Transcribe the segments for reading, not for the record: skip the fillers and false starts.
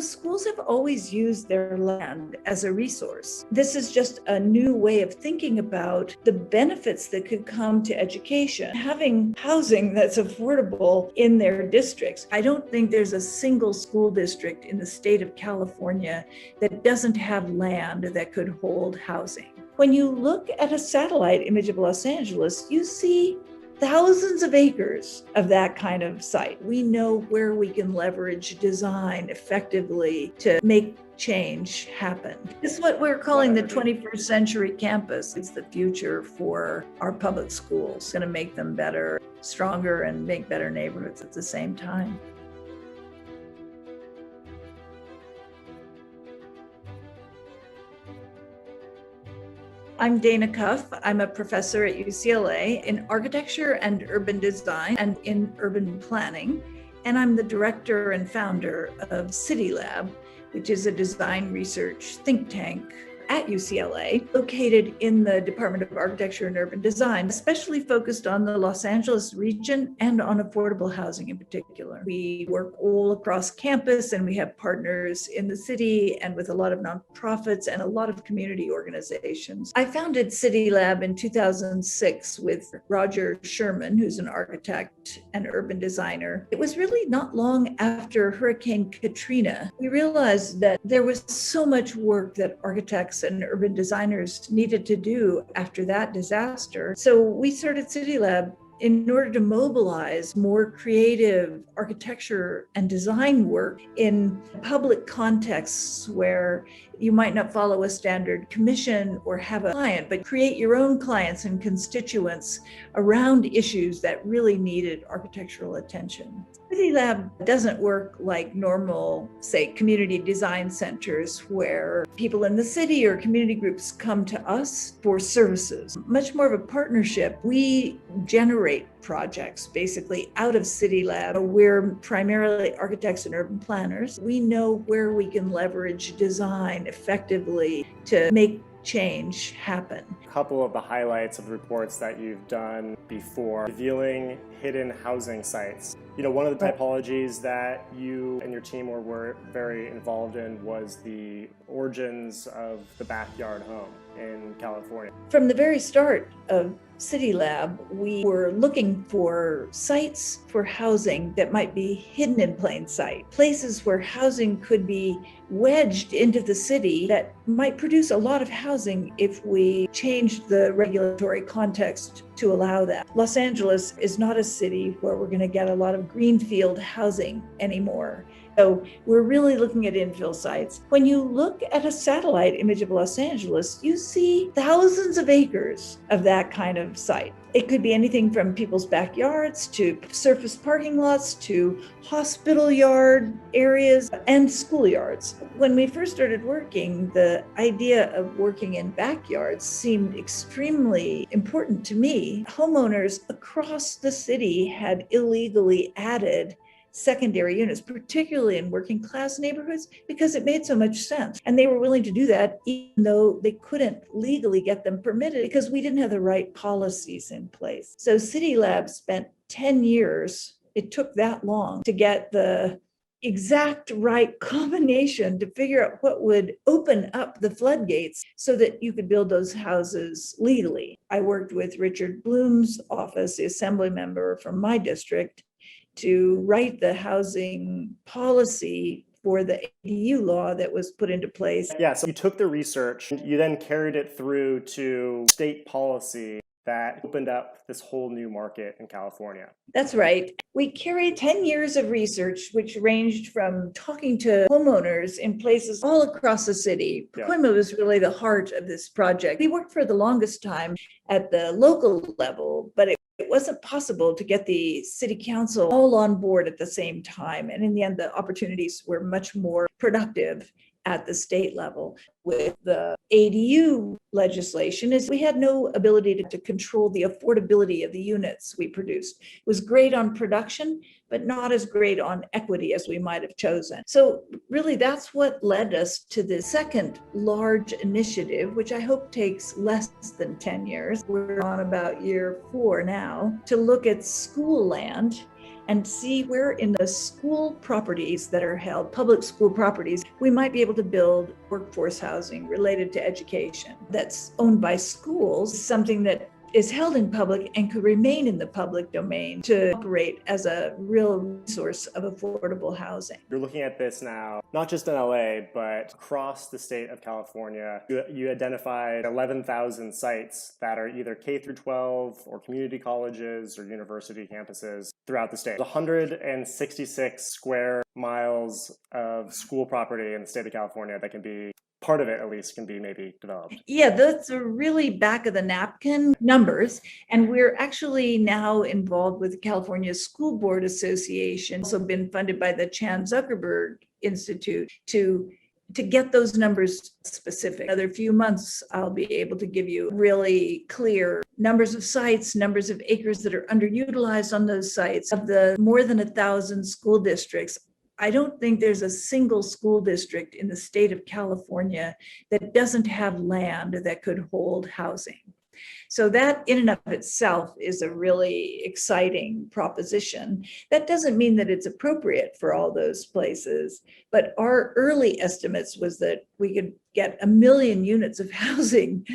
Schools have always used their land as a resource. This is just a new way of thinking about the benefits that could come to education. Having housing that's affordable in their districts. I don't think there's a single school district in the state of California that doesn't have land that could hold housing. When you look at a satellite image of Los Angeles, you see thousands of acres of that kind of site. We know where we can leverage design effectively to make change happen. This is what we're calling the 21st century campus. It's the future for our public schools. It's going to make them better, stronger, and make better neighborhoods at the same time. I'm Dana Cuff. I'm a professor at UCLA in architecture and urban design and in urban planning. And I'm the director and founder of cityLAB, which is a design research think tank at UCLA, located in the Department of Architecture and Urban Design, especially focused on the Los Angeles region and on affordable housing in particular. We work all across campus, and we have partners in the city and with a lot of nonprofits and a lot of community organizations. I founded cityLAB in 2006 with Roger Sherman, who's an architect and urban designer. It was really not long after Hurricane Katrina. We realized that there was so much work that architects and urban designers needed to do after that disaster. So we started cityLAB in order to mobilize more creative architecture and design work in public contexts where you might not follow a standard commission or have a client, but create your own clients and constituents around issues that really needed architectural attention. cityLAB doesn't work like normal, say, community design centers where people in the city or community groups come to us for services. Much more of a partnership. We generate projects basically out of cityLAB. We're primarily architects and urban planners. We know where we can leverage design effectively to make change happen. A couple of the highlights of the reports that you've done before, revealing hidden housing sites. One of the typologies that you and your team were very involved in was the origins of the backyard home in California. From the very start of cityLAB, we were looking for sites for housing that might be hidden in plain sight, places where housing could be wedged into the city that might produce a lot of housing if we changed the regulatory context to allow that. Los Angeles is not a city where we're going to get a lot of greenfield housing anymore. So we're really looking at infill sites. When you look at a satellite image of Los Angeles, you see thousands of acres of that kind of site. It could be anything from people's backyards to surface parking lots to hospital yard areas and schoolyards. When we first started working, the idea of working in backyards seemed extremely important to me. Homeowners across the city had illegally added secondary units, particularly in working class neighborhoods, because it made so much sense. And they were willing to do that even though they couldn't legally get them permitted because we didn't have the right policies in place. So cityLAB spent 10 years. It took that long to get the exact right combination to figure out what would open up the floodgates so that you could build those houses legally. I worked with Richard Bloom's office, the assembly member from my district, to write the housing policy for the ADU law that was put into place. Yeah, so you took the research, you then carried it through to state policy that opened up this whole new market in California. That's right. We carried 10 years of research, which ranged from talking to homeowners in places all across the city. Pacoima was really the heart of this project. We worked for the longest time at the local level, but it wasn't possible to get the city council all on board at the same time. And in the end, the opportunities were much more productive at the state level. With the ADU legislation, is we had no ability to control the affordability of the units we produced. It was great on production, but not as great on equity as we might have chosen. So really that's what led us to the second large initiative, which I hope takes less than 10 years. We're on about year 4 now, to look at school land and see where in the school properties that are held, public school properties, we might be able to build workforce housing related to education that's owned by schools, something that is held in public and could remain in the public domain to operate as a real resource of affordable housing. You're looking at this now, not just in LA, but across the state of California. You identified 11,000 sites that are either K through 12 or community colleges or university campuses throughout the state. 166 square miles of school property in the state of California that can be, part of it at least, can be maybe developed. Yeah, those are really back of the napkin numbers. And we're actually now involved with the California School Board Association, also been funded by the Chan Zuckerberg Institute to get those numbers specific. Another few months, I'll be able to give you really clear numbers of sites, numbers of acres that are underutilized on those sites. Of the more than 1,000 school districts, I don't think there's a single school district in the state of California that doesn't have land that could hold housing. So that in and of itself is a really exciting proposition. That doesn't mean that it's appropriate for all those places, but our early estimates was that we could get 1 million units of housing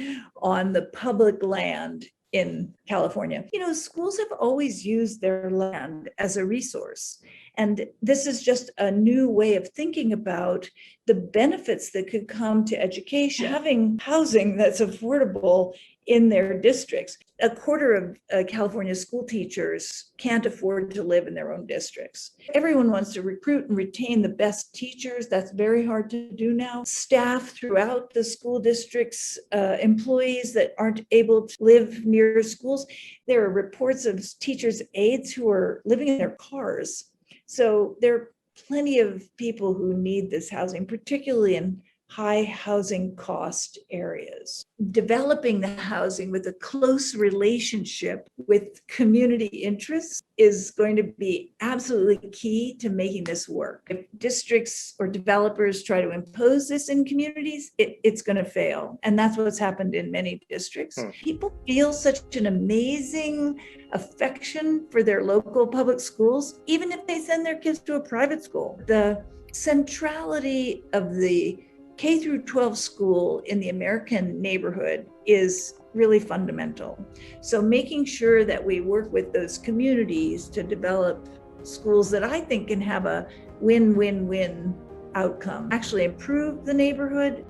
on the public land in California. You know, schools have always used their land as a resource. And this is just a new way of thinking about the benefits that could come to education, having housing that's affordable in their districts. A quarter of California school teachers can't afford to live in their own districts. Everyone wants to recruit and retain the best teachers. That's very hard to do now. Staff throughout the school districts, employees that aren't able to live near schools. There are reports of teachers' aides who are living in their cars. So there are plenty of people who need this housing, particularly in high housing cost areas. Developing the housing with a close relationship with community interests is going to be absolutely key to making this work. If districts or developers try to impose this in communities, it's going to fail. And that's what's happened in many districts. People feel such an amazing affection for their local public schools, even if they send their kids to a private school. The centrality of the K through 12 school in the American neighborhood is really fundamental. So making sure that we work with those communities to develop schools that I think can have a win-win-win outcome, actually improve the neighborhood.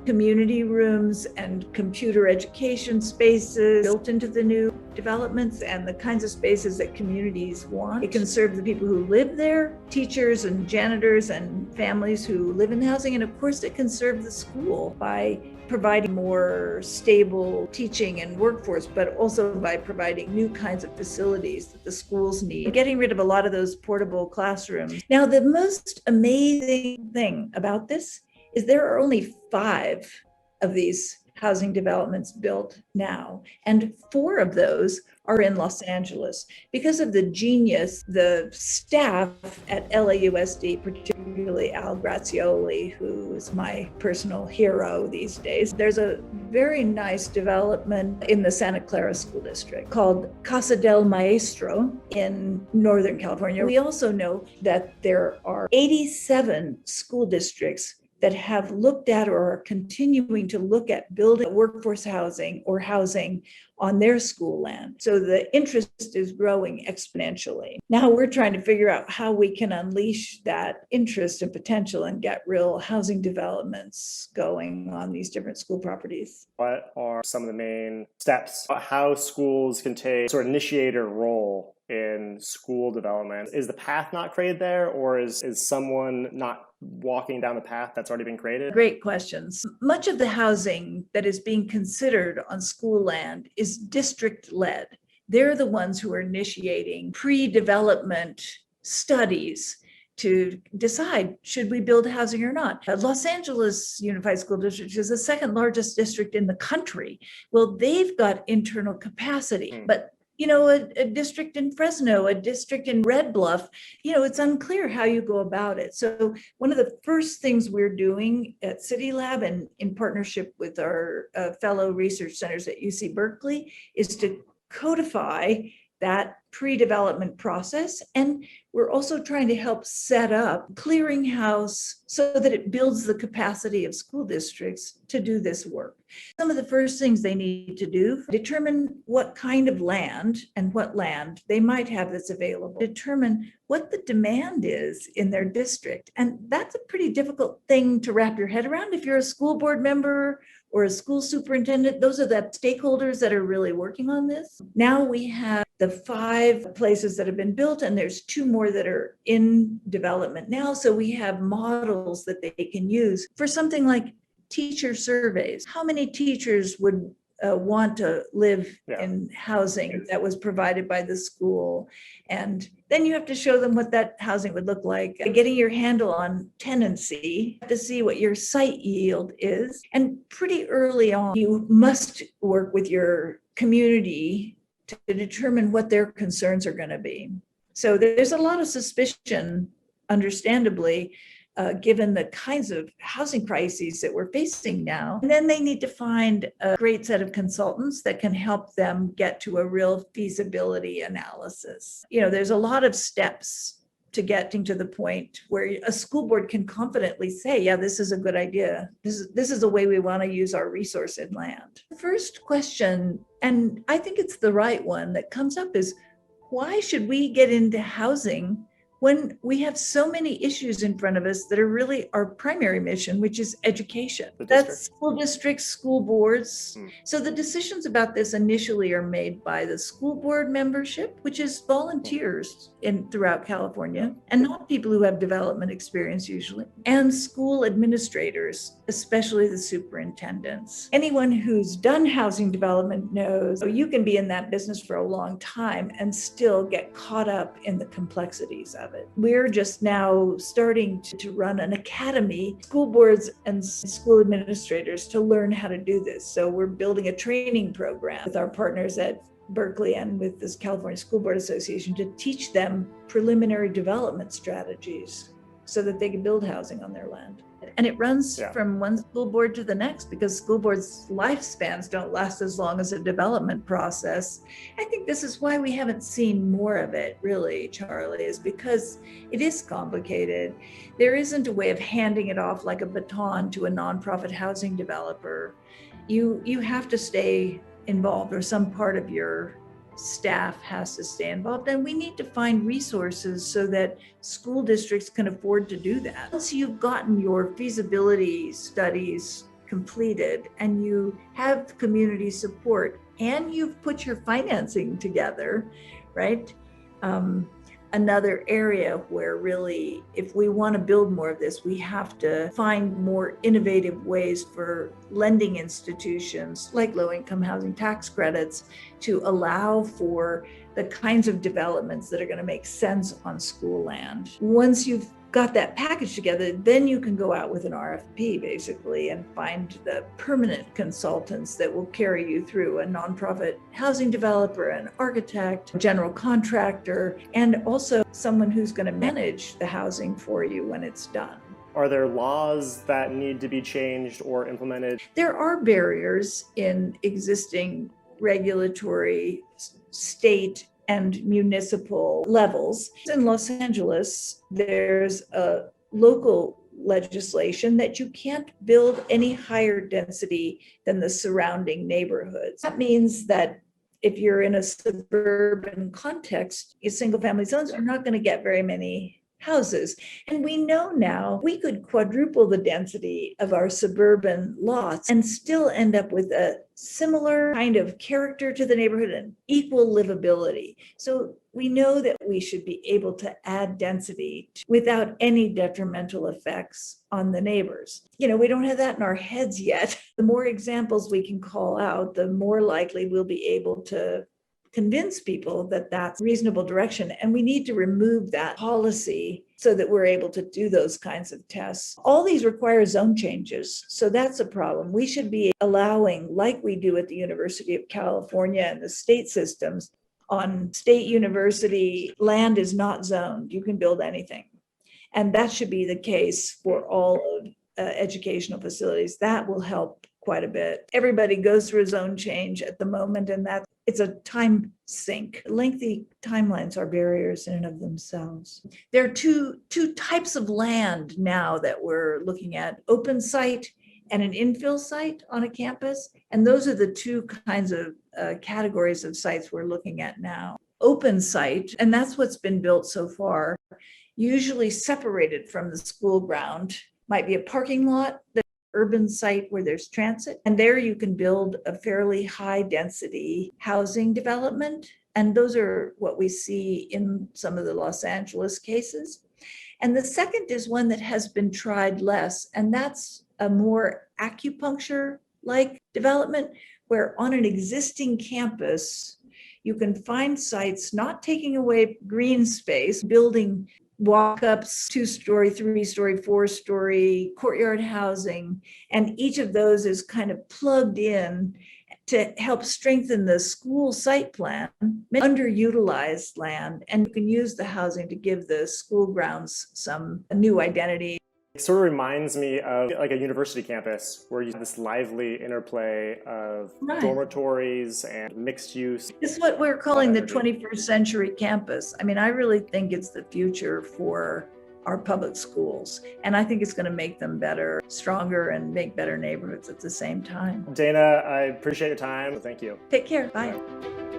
Community rooms and computer education spaces built into the new developments and the kinds of spaces that communities want. It can serve the people who live there, teachers and janitors and families who live in housing. And of course, it can serve the school by providing more stable teaching and workforce, but also by providing new kinds of facilities that the schools need. Getting rid of a lot of those portable classrooms. Now, the most amazing thing about this is there are only 5 of these housing developments built now, and 4 of those are in Los Angeles. Because of the genius, the staff at LAUSD, particularly Al Grazioli, who is my personal hero these days, there's a very nice development in the Santa Clara School District called Casa del Maestro in Northern California. We also know that there are 87 school districts that have looked at or are continuing to look at building workforce housing or housing on their school land. So the interest is growing exponentially. Now we're trying to figure out how we can unleash that interest and potential and get real housing developments going on these different school properties. What are some of the main steps? How schools can take sort of initiator role in school development? Is the path not created there, or is someone not walking down the path that's already been created? Great questions. Much of the housing that is being considered on school land is district-led. They're the ones who are initiating pre-development studies to decide, should we build housing or not? Los Angeles Unified School District is the second largest district in the country. Well, they've got internal capacity, but you know, a district in Fresno, a district in Red Bluff, you know, it's unclear how you go about it. So one of the first things we're doing at cityLAB and in partnership with our fellow research centers at UC Berkeley is to codify that pre-development process. And we're also trying to help set up clearinghouse so that it builds the capacity of school districts to do this work. Some of the first things they need to do, determine what kind of land and what land they might have that's available, determine what the demand is in their district. And that's a pretty difficult thing to wrap your head around if you're a school board member or a school superintendent. Those are the stakeholders that are really working on this. Now we have the 5 places that have been built, and there's 2 more that are in development now. So we have models that they can use for something like teacher surveys. How many teachers would want to live in housing that was provided by the school? And then you have to show them what that housing would look like. Getting your handle on tenancy to see what your site yield is. And pretty early on, you must work with your community to determine what their concerns are going to be. So there's a lot of suspicion, understandably, given the kinds of housing crises that we're facing now. And then they need to find a great set of consultants that can help them get to a real feasibility analysis. There's a lot of steps to getting to the point where a school board can confidently say, yeah, this is a good idea. This is a way we want to use our resource in land. The first question, and I think it's the right one that comes up, is why should we get into housing when we have so many issues in front of us that are really our primary mission, which is education? That's school districts, school boards. So the decisions about this initially are made by the school board membership, which is volunteers throughout California, and not people who have development experience usually, and school administrators, especially the superintendents. Anyone who's done housing development knows you can be in that business for a long time and still get caught up in the complexities of it. We're just now starting to run an academy, school boards and school administrators, to learn how to do this. So we're building a training program with our partners at Berkeley and with this California School Board Association to teach them preliminary development strategies so that they can build housing on their land. And it runs from one school board to the next, because school boards' lifespans don't last as long as a development process. I think this is why we haven't seen more of it, really, Charlie, is because it is complicated. There isn't a way of handing it off like a baton to a nonprofit housing developer. You have to stay involved, or some part of your staff has to stay involved, and we need to find resources so that school districts can afford to do that. Once you've gotten your feasibility studies completed and you have community support and you've put your financing together, right? Another area where really, if we want to build more of this, we have to find more innovative ways for lending institutions like low-income housing tax credits to allow for the kinds of developments that are going to make sense on school land. Once you've got that package together, then you can go out with an RFP basically and find the permanent consultants that will carry you through: a nonprofit housing developer, an architect, a general contractor, and also someone who's going to manage the housing for you when it's done. Are there laws that need to be changed or implemented? There are barriers in existing regulatory state and municipal levels. In Los Angeles, there's a local legislation that you can't build any higher density than the surrounding neighborhoods. That means that if you're in a suburban context, in single-family zones, you're not going to get very many houses. And we know now we could quadruple the density of our suburban lots and still end up with a similar kind of character to the neighborhood and equal livability. So we know that we should be able to add density without any detrimental effects on the neighbors. We don't have that in our heads yet. The more examples we can call out, the more likely we'll be able to convince people that that's a reasonable direction. And we need to remove that policy so that we're able to do those kinds of tests. All these require zone changes. So that's a problem. We should be allowing, like we do at the University of California and the state systems, on state university, land is not zoned. You can build anything. And that should be the case for all of educational facilities. That will help quite a bit. Everybody goes through a zone change at the moment, and it's a time sink. Lengthy timelines are barriers in and of themselves. There are two types of land now that we're looking at: open site and an infill site on a campus. And those are the two kinds of categories of sites we're looking at now. Open site, and that's what's been built so far, usually separated from the school ground, might be a parking lot, the urban site where there's transit. And there you can build a fairly high density housing development. And those are what we see in some of the Los Angeles cases. And the second is one that has been tried less, and that's a more acupuncture-like development, where on an existing campus, you can find sites not taking away green space, building walk-ups, 2-story, 3-story, 4-story courtyard housing, and each of those is kind of plugged in to help strengthen the school site plan, underutilized land, and you can use the housing to give the school grounds some new identity. It sort of reminds me of like a university campus where you have this lively interplay of dormitories and mixed use. It's what we're calling the 21st century campus. I mean, I really think it's the future for our public schools. And I think it's going to make them better, stronger, and make better neighborhoods at the same time. Dana, I appreciate your time. Thank you. Take care. Bye.